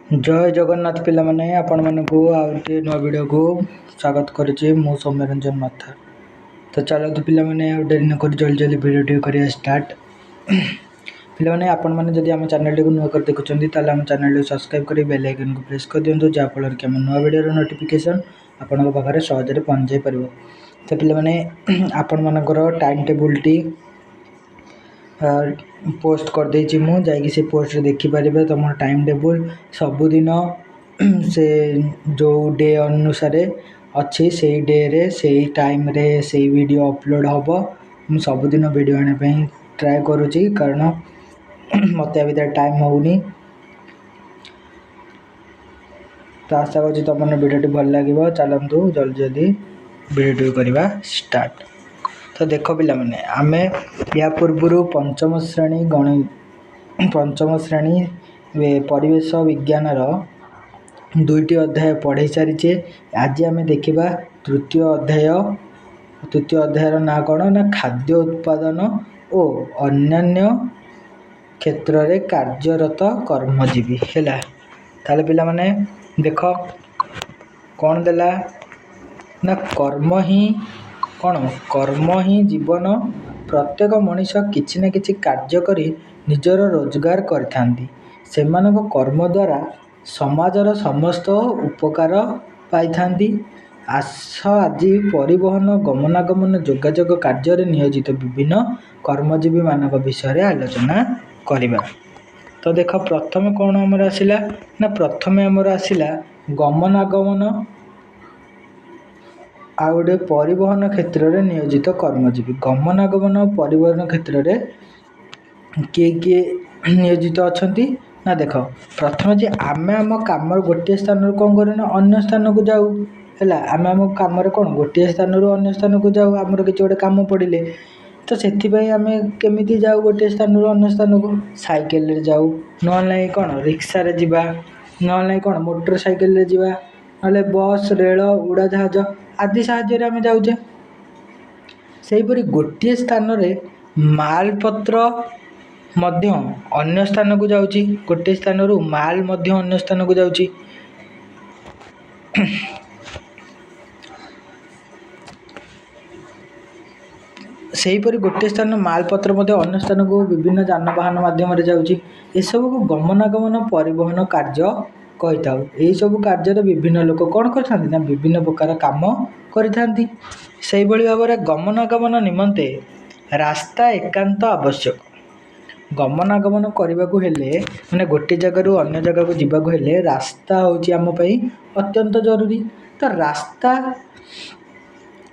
जय जगन्नाथ पिला माने आपण मानकु आउटे नुआ वीडियो को स्वागत करुचे मु सौम्यरंजन माथा। तो चलो तो पिला माने आ डेरी न कर जल्दी जल्दी वीडियो टी करिया स्टार्ट। पिला माने आपण माने जदि हम चैनल को नुआ कर देखुचंदी ताले हम चैनल को सब्सक्राइब करी बेल आइकन को प्रेस कर दियंतु जा फल कि हम नुआ वीडियो रो नोटिफिकेशन आपण पाखरे सहज रे पहुंच जाय परबो। तो पिला माने आपण मानकर टाइम टेबल टी पोस्ट कर देछि मु जाई से पोस्ट रे देखि परिबे तुम टाइम टेबल सबुदिन से जो डे अनुसार अच्छी से डे रे से टाइम रे से वीडियो अपलोड हम मु सबुदिन वीडियो आने पे ट्राए करुँची कारण मत अभी टाइम होनी। तो आशा करुँच तुम मैंने वीडियो भल लगे चलतु जल्दी जल्दी वीडियो करवा स्टार्ट। तो देख पिला माने आमे या पूर्व पंचम श्रेणी परिवेश विज्ञान दुईटी अध्याय पढ़े सारीचे। आज आम देखा तृतीय अध्याय ना कौन ना खाद्य उत्पादन और अन्यान्य क्षेत्र रे कार्यरत कर्मजीवी है। ताले पिला माने देख कौन देला ना कर्म ही जीवन। प्रत्येक मनीष किछि ना किछि कार्य करी निजर रोजगार करथांती। सेमानक कर्म द्वारा समाजर समस्त उपकार पाइथांती। आस आज परिवहन गमनागमन जोगाजोग कार्य नियोजित विभिन्न कर्मजीवी मानक विषय आलोचना करिबा। तो देख प्रथम कौन आमर आसिला ना प्रथम आमर आसिला गमनागमन आ गोटे परिवहन क्षेत्र में नियोजित कर्मजीवी। गमनागमन परिवहन क्षेत्र में किए किए नियोजित अच्छा ना देख प्रथम जे आम आम कम गोटे स्थान कौन करें अन्य स्थान को जाऊ है। आम आम कम कौन गोटे स्थान अन्य स्थान को जाऊ आमर किसी गोटे कम पड़े तो से आम केमी जाऊ गोटे स्थान अन्य स्थान को साइकेल जाऊ ना कौन रिक्शा रे जीवा ना कौन मोटर साइकेल जीवा ना बस रेल उड़ाजाहाज आदि साहाय्य आम जाऊे। सेहीपरि गोटे स्थान रे मालपत्र मध्य अन्य स्थान को जाउची गोटे स्थान रु माल मध्य अन्य स्थान को जाउची। सेहीपरि गोटे स्थान मालपत्र मध्य अन्य स्थान को विभिन्न जानवाहन माध्यम जाउची। ए सब को गमनागमन परिवहन कार्य कही था। यही सब कार्य विभिन्न लोक कौन कर विभिन्न प्रकार काम करि। से भाव में गमनागमन निमंते रास्ता एकांत आवश्यक। गमनागमन करने को हेले माने गोटे जगह अन्य जगह को जीवाक हेले रास्ता होची आम पई अत्यंत जरूरी। तो रास्ता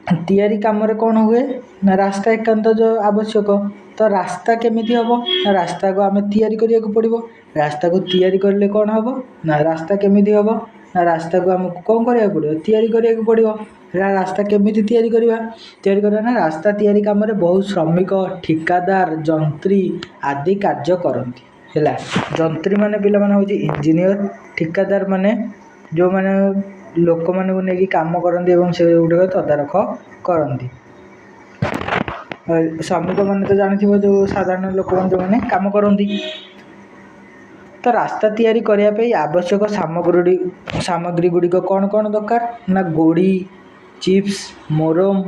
तैयारी काम रे कौन हुए ना रास्ता एकांत जो आवश्यक। तो रास्ता केमिति हम ना रास्ता को आम तैयारी करिया को पड़िबो। रास्ता को तैयारी करले कौन हम ना रास्ता केमिति हम ना रास्ता को आमको कौन करिया पड़िबो तैयारी करिया को पड़िबो। रास्ता केमिति तैयारी करवा ना रास्ता तैयारी काम रे बहुत श्रमिक ठिकादार जंत्री आदि कार्य करती है। जंत्री माने पिला माने होची इंजीनियर ठिकादार माने जो माने लोक माने को नेकी काम करती एवं से गुड़िक तदारख करती। श्रमिक मैंने तो जानी जो साधारण लोक जो मैंने काम करती। तो रास्ता तैयारी करने आवश्यक सामग्री गुड़िक कौन कौन दरकार ना गोड़ी चिप्स मोरम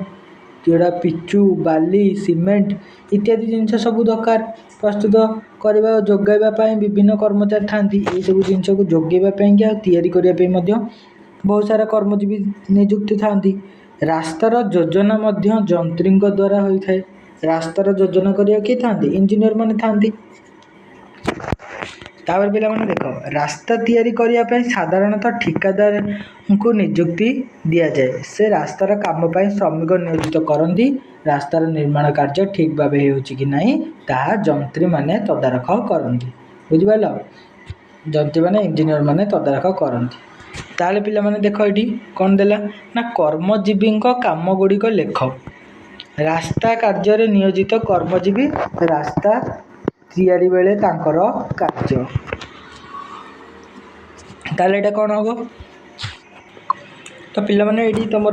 जोड़ा पिचु बाली सिमेंट इत्यादि जिनस सब दरकार। प्रस्तुत करवा जोगाइवाई विभिन्न कर्मचारी थांती। ये सब जिनस को जोगाइवाई तैयारी करने बहुत सारा कर्मजीवी नियुक्त थांती। रास्तार योजना मध्य जंत्री द्वारा होता है। रास्तार योजना करिया किए थांती इंजीनियर माने थांती। तापर पिला माने देख रास्ता तैयारी करने साधारणतः ठिकादार को नियुक्ति दिया जाए। से रास्तार काम पर श्रमिक नियोजित करती। रास्तार निर्माण कार्य ठीक भाव कि नहीं ताहा जंत्री माने तदारख करती। बुझिपाल जंत्री माने इंजीनियर माने तदारख करती। ताले पिला माने देख ये कौन देला ना कर्मजीवी काम गुड़िक लेख। रास्ता कार्य नियोजित कर्मजीवी रास्ता तैयारी बेले तांकर कार्य ताले एटा कौन हम। तो पिला माने ये तुम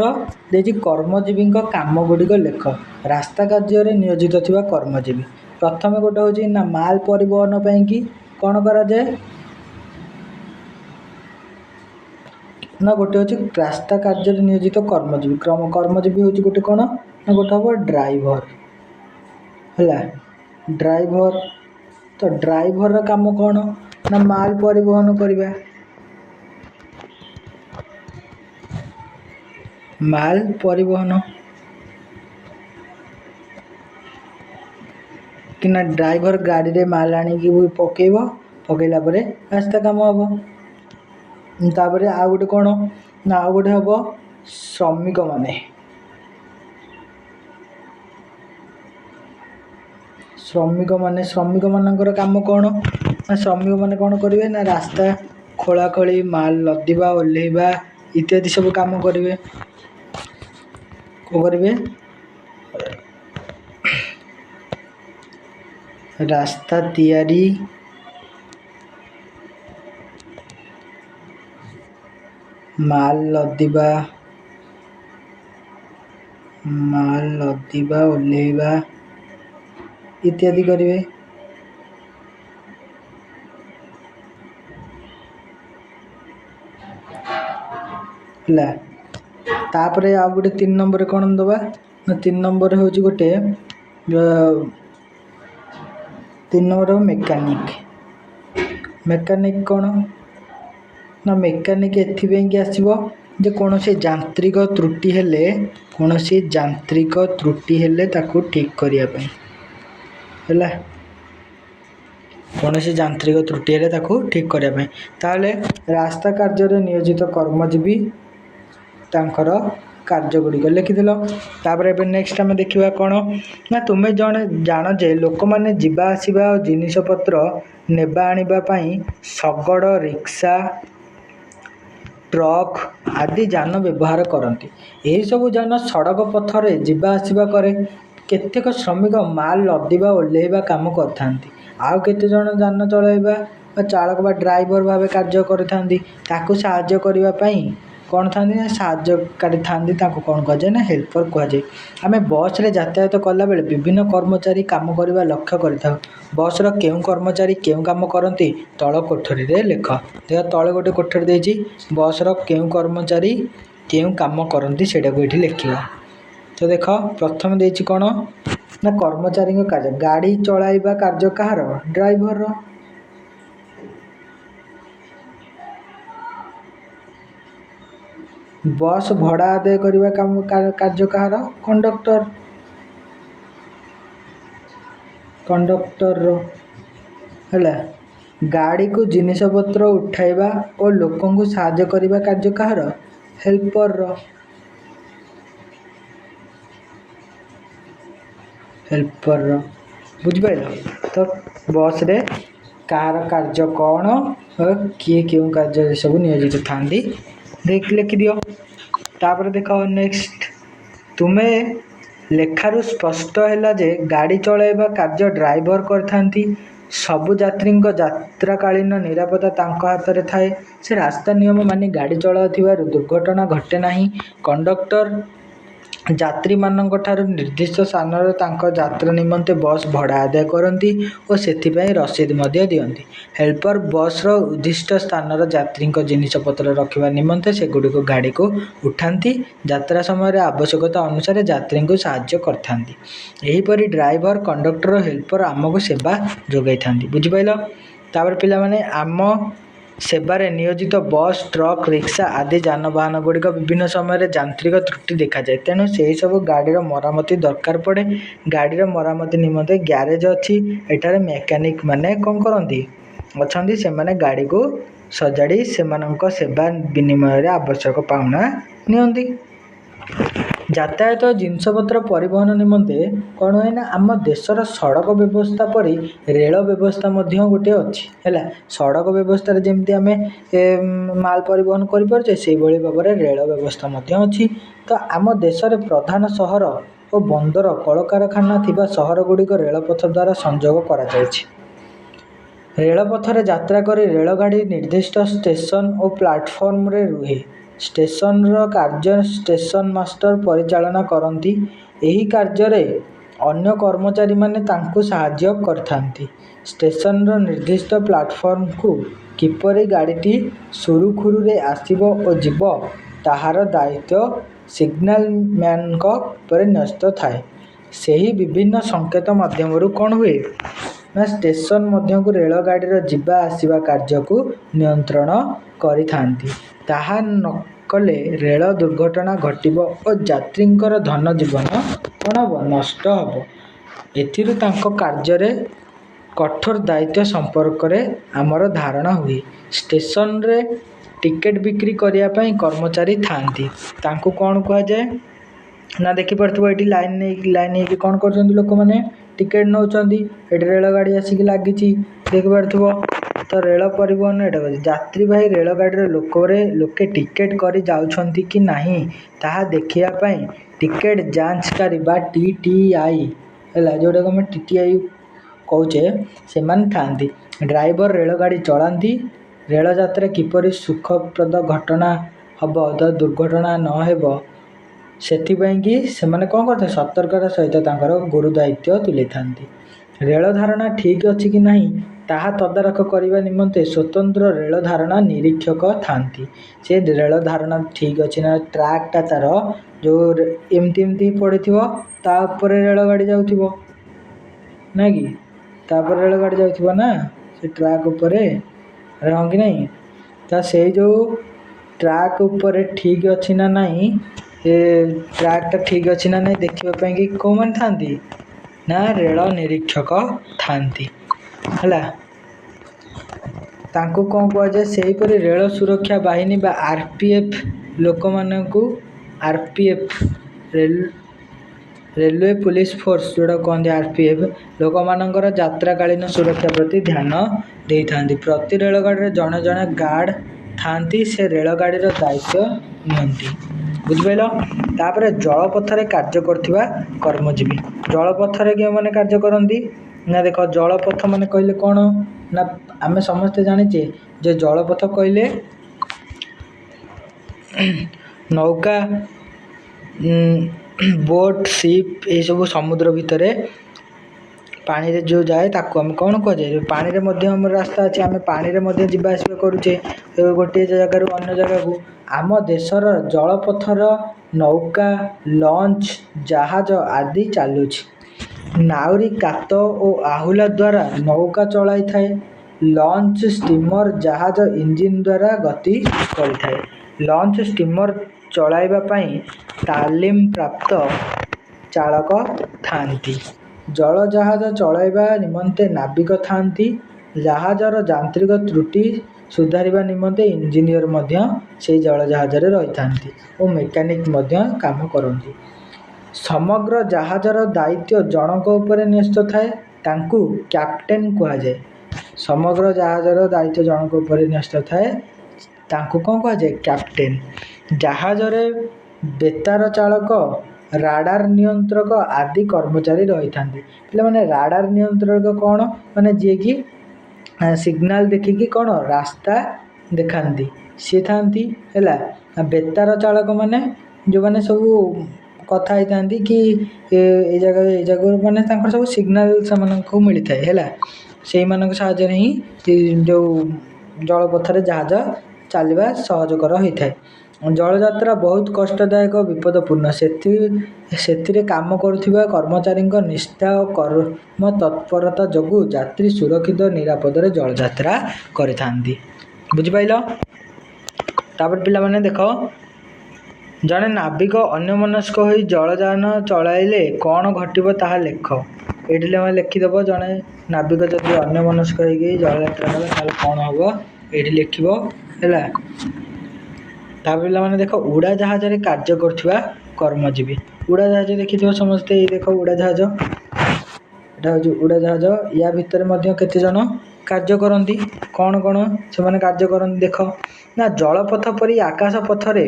देजी कर्मजीवी काम गुड़िक लेख। रास्ता कार्य नियोजित थिबा कर्मजीवी प्रथम गोटे हूँ ना माल परिवहन कि कौन करा जाए ना गोटे हूँ रास्ता कार्य नियोजित कर्मजीवी कर्मजीवी हूँ गोटे कौन ना गोटे हम ड्राइवर है ड्राइवर। तो ड्राइवर काम कौन ना माल परिवहन करवा माल परिवहन कि ना ड्राइवर गाड़ी रे माल आनिकी पकेब पकेला परे रास्ता काम हम। तापर आउ गोटे कौन ना आउ गोटे हम श्रमिक माने श्रमिक मानकर काम कौन ना श्रमिक माने कौन करेंगे ना रास्ता खोला खोली माल लदिबा ओल्हेबा इत्यादि सब काम करेंगे कौन करेंगे रास्ता तैयारी माल लदिबा ओल्हेबा इत्यादि करेंगे। तापर आउ गोटे 3 नंबर कौन दबा ना 3 नंबर हूँ गोटे 3 नंबर मेकानिक कौन ना मेकानिक एथिपाई कि आसो जे कौन से यांत्रिक त्रुटि हेले ताकू ठीक करने है कौन से यांत्रिक त्रुटि हेले ताकू ठीक करने ताले रास्ता कार्य नियोजित कर्मजीवी तांकर कार्य गुड़िक लिखिदेल। तापर एबे नेक्स्ट आम देखा कौन ना तुम्हें जड़े जान जे लोक मैंने जीवा आसवा और जिनपतर नेबा आनिबापी शगड़ रिक्शा ट्रक आदि जान व्यवहार करती। यही सब जान सड़क पथर जीवा आसवा करे केतेक श्रमिक माल लदिबा ओल्हेबा काम करता आउ केते जन जान चलाइबा चालक बा ड्राइवर भाव कार्य करथांती ताकू साहाय्य करने कौन था साहाय्यकारी था कौन कहुए ना हेल्पर कहुए। आम बस रे यातायात कला बेले विभिन्न कर्मचारी काम करने लक्ष्य करता बस क्यों कर्मचारी क्यों काम करती तल कोठरी रे लिख देख तले गोटे कोठरी देती बस क्यों कर्मचारी क्यों काम करती से ये लिखा। तो देख प्रथम देती कौन ना कर्मचारी कार्य गाड़ी चलाइबा कार्य कहार ड्राइवर बस भड़ा आदाय करने काम कार्य कहार कंडक्टर है गाड़ी को जिनपतर उठाइबा और लोकों को साहाय्य करने कार्य कहार हेल्पर बुझिपार। तो बस रे कार कार्य कौन और किए क्यों कार्य सब नियोजित था देख लिखि दियो। तापर देख नेक्स्ट तुम्हें लेखारू स्पष्ट है जे गाड़ी चलाइबा कार्य ड्राइवर करथांती सबु यात्री यात्राकालीन निरापत्ता तांको हाथ में थाए से रास्ता नियम मानि गाड़ी चलाउथिबारु दुर्घटना घटे नाही। कंडक्टर यात्री मानक ठारू निर्दिष्ट स्थान यात्रा निमंते बस भड़ा आदाय करती और से रसीद दियंती। हेल्पर बस उद्दिष्ट स्थान यात्री जिनपतर रखा निमंते से गुड़िक गाड़ी को उठाती यात्रा समय आवश्यकता अनुसार यात्री को साहाय्य करथांती। एहीपरि ड्राइवर कंडक्टर हेल्पर आमको सेवा जोगाई था बुझिपाइल। तापर पिला माने आम सेवारे नियोजित बस ट्रक रिक्शा आदि जानवाहन गुड़िक विभिन्न समय यांत्रिक त्रुटि देखा जाए तेणु से सब गाड़ीर मरामती दरकार पड़े। गाड़ीर मरामती निमंते ग्यारेज अच्छी एठारे मेकानिक माने कौन करती अच्छा से गाड़ी को सजाड़ी से सेवा विनिमय आवश्यक पाउना नियंती। यातायात जिनपतर परिवहन निमंते कौन है ना आम देशर सड़क व्यवस्था परी रेल व्यवस्था गोटे अच्छी है सड़क व्यवस्था जमती आम माल परिवहन कर से भाव में रेल व्यवस्था अच्छी। तो आम देशर प्रधान सहर और बंदर कलकारखाना थिबा सहर गुड़िक रेलपथ द्वारा संजोग करा जायछि। रेलपथरे यात्रा करी रेलगाड़ी निर्दिष्ट स्टेशन और प्लाटफर्म रे रुहे स्टेशन कार्य स्टेशन मास्टर परिचालना करती। यही कार्य ଅନ୍ୟ କର୍ମଚାରୀମାନେ ତାଙ୍କୁ ସାହାଯ୍ୟ କରିଥାନ୍ତି। ଷ୍ଟେସନର ନିର୍ଦ୍ଦିଷ୍ଟ ପ୍ଲାଟଫର୍ମକୁ କିପରି ଗାଡ଼ିଟି ସୁରୁଖୁରୁରେ ଆସିବ ଓ ଯିବ ତାହାର ଦାୟିତ୍ୱ ସିଗ୍ନାଲମ୍ୟାନଙ୍କ ଉପରେ ନ୍ୟସ୍ତ ଥାଏ। ସେହି ବିଭିନ୍ନ ସଂକେତ ମାଧ୍ୟମରୁ କ'ଣ ହୁଏ ନା ଷ୍ଟେସନ ମଧ୍ୟକୁ ରେଳଗାଡ଼ିର ଯିବା ଆସିବା କାର୍ଯ୍ୟକୁ ନିୟନ୍ତ୍ରଣ କରିଥାନ୍ତି। ତାହା ନ କଲେ ରେଳ ଦୁର୍ଘଟଣା ଘଟିବ ଓ ଯାତ୍ରୀଙ୍କର ଧନ ଜୀବନ କ'ଣ ହେବ ନଷ୍ଟ ହେବ। ଏଥିରୁ ତାଙ୍କ କାର୍ଯ୍ୟରେ କଠୋର ଦାୟିତ୍ୱ ସମ୍ପର୍କରେ ଆମର ଧାରଣା ହୁଏ। ଷ୍ଟେସନରେ ଟିକେଟ ବିକ୍ରି କରିବା ପାଇଁ କର୍ମଚାରୀ ଥାଆନ୍ତି। ତାଙ୍କୁ କ'ଣ କୁହାଯାଏ ନା ଦେଖିପାରୁଥିବ ଏଠି ଲାଇନ୍ ହେଇକି କ'ଣ କରୁଛନ୍ତି ଲୋକମାନେ ଟିକେଟ ନେଉଛନ୍ତି। ଏଠି ରେଳଗାଡ଼ି ଆସିକି ଲାଗିଛି ଦେଖିପାରୁଥିବ। ତ ରେଳ ପରିବହନ ଏଇଟା ଅଛି। ଯାତ୍ରୀବାହୀ ରେଳଗାଡ଼ିର ଲୋକେ ଟିକେଟ କରି ଯାଉଛନ୍ତି କି ନାହିଁ ତାହା ଦେଖିବା ପାଇଁ ଟିକେଟ ଯାଞ୍ଚକାରୀ ବା TTI ହେଲା ଯେଉଁଟାକୁ ଆମେ TTI କହୁଛେ ସେମାନେ ଥାଆନ୍ତି। ଡ୍ରାଇଭର ରେଳଗାଡ଼ି ଚଳାନ୍ତି। ରେଳଯାତ୍ରା କିପରି ସୁଖପ୍ରଦ ଘଟଣା ହେବ ତ ଦୁର୍ଘଟଣା ନ ହେବ ସେଥିପାଇଁ କି ସେମାନେ କ'ଣ କରିଥାନ୍ତି ସତର୍କତାର ସହିତ ତାଙ୍କର ଗୁରୁ ଦାୟିତ୍ୱ ତୁଲେଇଥାନ୍ତି। ରେଳ ଧାରଣା ଠିକ୍ ଅଛି କି ନାହିଁ ତାହା ତଦାରଖ କରିବା ନିମନ୍ତେ ସ୍ୱତନ୍ତ୍ର ରେଳ ଧାରଣା ନିରୀକ୍ଷକ ଥାଆନ୍ତି। ସେ ରେଳ ଧାରଣା ଠିକ୍ ଅଛି ନା ଟ୍ରାକ୍ଟା ତା'ର ଯେଉଁ ଏମିତି ପଡ଼ିଥିବ ତା ଉପରେ ରେଳଗାଡ଼ି ଯାଉଥିବ ନା କି ତାପରେ ରେଳଗାଡ଼ି ଯାଉଥିବ ନା ସେ ଟ୍ରାକ୍ ଉପରେ ହଁ କି ନାହିଁ। ତ ସେଇ ଯେଉଁ ଟ୍ରାକ୍ ଉପରେ ଠିକ୍ ଅଛି ନା ନାହିଁ ଏ ଟ୍ରାକ୍ଟା ଠିକ୍ ଅଛି ନା ନାହିଁ ଦେଖିବା ପାଇଁକି କେଉଁମାନେ ଥାଆନ୍ତି ନା ରେଳ ନିରୀକ୍ଷକ ଥାଆନ୍ତି ହେଲା। ତାଙ୍କୁ କ'ଣ କୁହାଯାଏ ସେହିପରି ରେଳ ସୁରକ୍ଷା ବାହିନୀ ବା RPF ଲୋକମାନଙ୍କୁ RPF ରେଲୱେ ପୁଲିସ ଫୋର୍ସ ଯେଉଁଟା କହନ୍ତି RPF ଲୋକମାନଙ୍କର ଯାତ୍ରାକାଳୀନ ସୁରକ୍ଷା ପ୍ରତି ଧ୍ୟାନ ଦେଇଥାନ୍ତି। ପ୍ରତି ରେଳଗାଡ଼ିରେ ଜଣେ ଜଣେ ଗାର୍ଡ଼ ଥାଆନ୍ତି। ସେ ରେଳଗାଡ଼ିର ଦାୟିତ୍ୱ ନିଅନ୍ତି। ବୁଝିପାରିଲ। ତାପରେ ଜଳପଥରେ କାର୍ଯ୍ୟ କରୁଥିବା କର୍ମଜୀବୀ। ଜଳପଥରେ କେଉଁମାନେ କାର୍ଯ୍ୟ କରନ୍ତି ନା ଦେଖ ଜଳପଥ ମାନେ କହିଲେ କ'ଣ ନା ଆମେ ସମସ୍ତେ ଜାଣିଛେ ଯେ ଜଳପଥ କହିଲେ ନୌକା ବୋଟ୍ ସିପ୍ ଏସବୁ ସମୁଦ୍ର ଭିତରେ ପାଣିରେ ଯେଉଁ ଯାଏ ତାକୁ ଆମେ କ'ଣ କୁହାଯାଏ। ପାଣିରେ ମଧ୍ୟ ଆମର ରାସ୍ତା ଅଛି। ଆମେ ପାଣିରେ ମଧ୍ୟ ଯିବା ଆସିବା କରୁଛେ ଗୋଟିଏ ଜାଗାରୁ ଅନ୍ୟ ଜାଗାକୁ। ଆମ ଦେଶର ଜଳପଥର ନୌକା ଲଞ୍ଚ ଜାହାଜ ଆଦି ଚାଲୁଛି। ନାଉରୀ କାତ ଓ ଆହୁଲା ଦ୍ୱାରା ନୌକା ଚଳାଇଥାଏ। ଲଞ୍ଚ ଷ୍ଟିମର ଜାହାଜ ଇଞ୍ଜିନ ଦ୍ୱାରା ଗତି କରିଥାଏ। ଲଞ୍ଚ ଷ୍ଟିମର ଚଳାଇବା ପାଇଁ ତାଲିମ ପ୍ରାପ୍ତ ଚାଳକ ଥାଆନ୍ତି। ଜଳ ଜାହାଜ ଚଳାଇବା ନିମନ୍ତେ ନାବିକ ଥାଆନ୍ତି। ଜାହାଜର ଯାନ୍ତ୍ରିକ ତ୍ରୁଟି ସୁଧାରିବା ନିମନ୍ତେ ଇଞ୍ଜିନିୟର ମଧ୍ୟ ସେହି ଜଳ ଜାହାଜରେ ରହିଥାନ୍ତି ଓ ମେକାନିକ ମଧ୍ୟ କାମ କରନ୍ତି। ସମଗ୍ର ଜାହାଜର ଦାୟିତ୍ୱ ଜଣଙ୍କ ଉପରେ ନ୍ୟସ୍ତ ଥାଏ। ତାଙ୍କୁ କ୍ୟାପ୍ଟେନ କୁହାଯାଏ। ସମଗ୍ର ଜାହାଜର ଦାୟିତ୍ୱ ଜଣଙ୍କ ଉପରେ ନ୍ୟସ୍ତ ଥାଏ। ତାଙ୍କୁ କ'ଣ କୁହାଯାଏ କ୍ୟାପ୍ଟେନ। ଜାହାଜରେ ବେତାର ଚାଳକ ରାଡାର ନିୟନ୍ତ୍ରକ ଆଦି କର୍ମଚାରୀ ରହିଥାନ୍ତି। ପିଲାମାନେ ରାଡାର ନିୟନ୍ତ୍ରକ କ'ଣ ମାନେ ଯିଏକି ସିଗ୍ନାଲ ଦେଖିକି କ'ଣ ରାସ୍ତା ଦେଖାନ୍ତି ସିଏ ଥାଆନ୍ତି ହେଲା। ବେତାର ଚାଳକ ମାନେ ଯେଉଁମାନେ ସବୁ କଥା ହେଇଥାନ୍ତି କି ଏ ଜାଗାରୁ ମାନେ ତାଙ୍କର ସବୁ ସିଗ୍ନାଲ ସେମାନଙ୍କୁ ମିଳିଥାଏ ହେଲା। ସେଇମାନଙ୍କ ସାହାଯ୍ୟରେ ହିଁ ଯେଉଁ ଜଳପଥରେ ଜାହାଜ ଚାଲିବା ସହଜକର ହୋଇଥାଏ। ଜଳଯାତ୍ରା ବହୁତ କଷ୍ଟଦାୟକ ବିପଦପୂର୍ଣ୍ଣ। ସେଥିରେ କାମ କରୁଥିବା କର୍ମଚାରୀଙ୍କ ନିଷ୍ଠା ଓ କର୍ମ ତତ୍ପରତା ଯୋଗୁଁ ଯାତ୍ରୀ ସୁରକ୍ଷିତ ନିରାପଦରେ ଜଳଯାତ୍ରା କରିଥାନ୍ତି। ବୁଝିପାରିଲ। ତାପରେ ପିଲାମାନେ ଦେଖ ଜଣେ ନାବିକ ଅନ୍ୟମନସ୍କ ହୋଇ ଜଳଯାନ ଚଳାଇଲେ କ'ଣ ଘଟିବ ତାହା ଲେଖ। ଏଇଠି ଲେଖିଦେବ ଜଣେ ନାବିକ ଯଦି ଅନ୍ୟମନସ୍କ ହୋଇକି ଜଳଯାତ୍ରା କଲେ ତାହେଲେ କ'ଣ ହେବ ଏଇଠି ଲେଖିବ ହେଲା। ତାପରେ ପିଲାମାନେ ଦେଖ ଉଡ଼ାଜାହାଜରେ କାର୍ଯ୍ୟ କରୁଥିବା କର୍ମଜୀବୀ। ଉଡ଼ାଜାହାଜ ଦେଖିଥିବ ସମସ୍ତେ। ଏଇ ଦେଖ ଉଡ଼ାଜାହାଜ ଏଇଟା ହେଉଛି ଉଡ଼ାଜାହାଜ। ୟା ଭିତରେ ମଧ୍ୟ କେତେଜଣ କାର୍ଯ୍ୟ କରନ୍ତି। କ'ଣ ସେମାନେ କାର୍ଯ୍ୟ କରନ୍ତି ଦେଖ ନା ଜଳପଥ ପରି ଆକାଶ ପଥରେ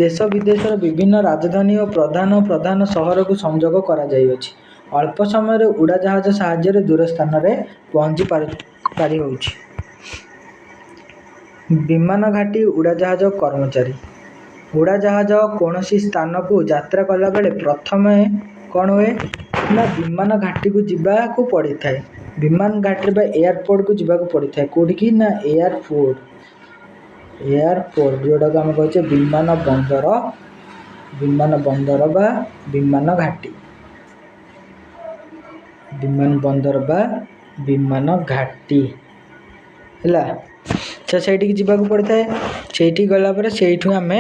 ଦେଶ ବିଦେଶର ବିଭିନ୍ନ ରାଜଧାନୀ ଓ ପ୍ରଧାନ ସହରକୁ ସଂଯୋଗ କରାଯାଇଅଛି। ଅଳ୍ପ ସମୟରେ ଉଡ଼ାଜାହାଜ ସାହାଯ୍ୟରେ ଦୂର ସ୍ଥାନରେ ପହଞ୍ଚି ପାରି ହେଉଛି। ବିମାନ ଘାଟି ଉଡ଼ାଜାହାଜ କର୍ମଚାରୀ। ଉଡ଼ାଜାହାଜ କୌଣସି ସ୍ଥାନକୁ ଯାତ୍ରା କଲାବେଳେ ପ୍ରଥମେ କ'ଣ ହୁଏ ନା ବିମାନ ଘାଟିକୁ ଯିବାକୁ ପଡ଼ିଥାଏ। ବିମାନ ଘାଟିରେ ବା ଏୟାରପୋର୍ଟକୁ ଯିବାକୁ ପଡ଼ିଥାଏ। କେଉଁଠିକି ନା ଏୟାରପୋର୍ଟ ଯେଉଁଟାକୁ ଆମେ କହୁଛେ ବିମାନ ବନ୍ଦର ବା ବିମାନ ଘାଟି। ବିମାନ ବନ୍ଦର ବା ବିମାନ ଘାଟି ହେଲା। ତ ସେଇଠିକି ଯିବାକୁ ପଡ଼ିଥାଏ। ସେଇଠି ଗଲା ପରେ ସେଇଠୁ ଆମେ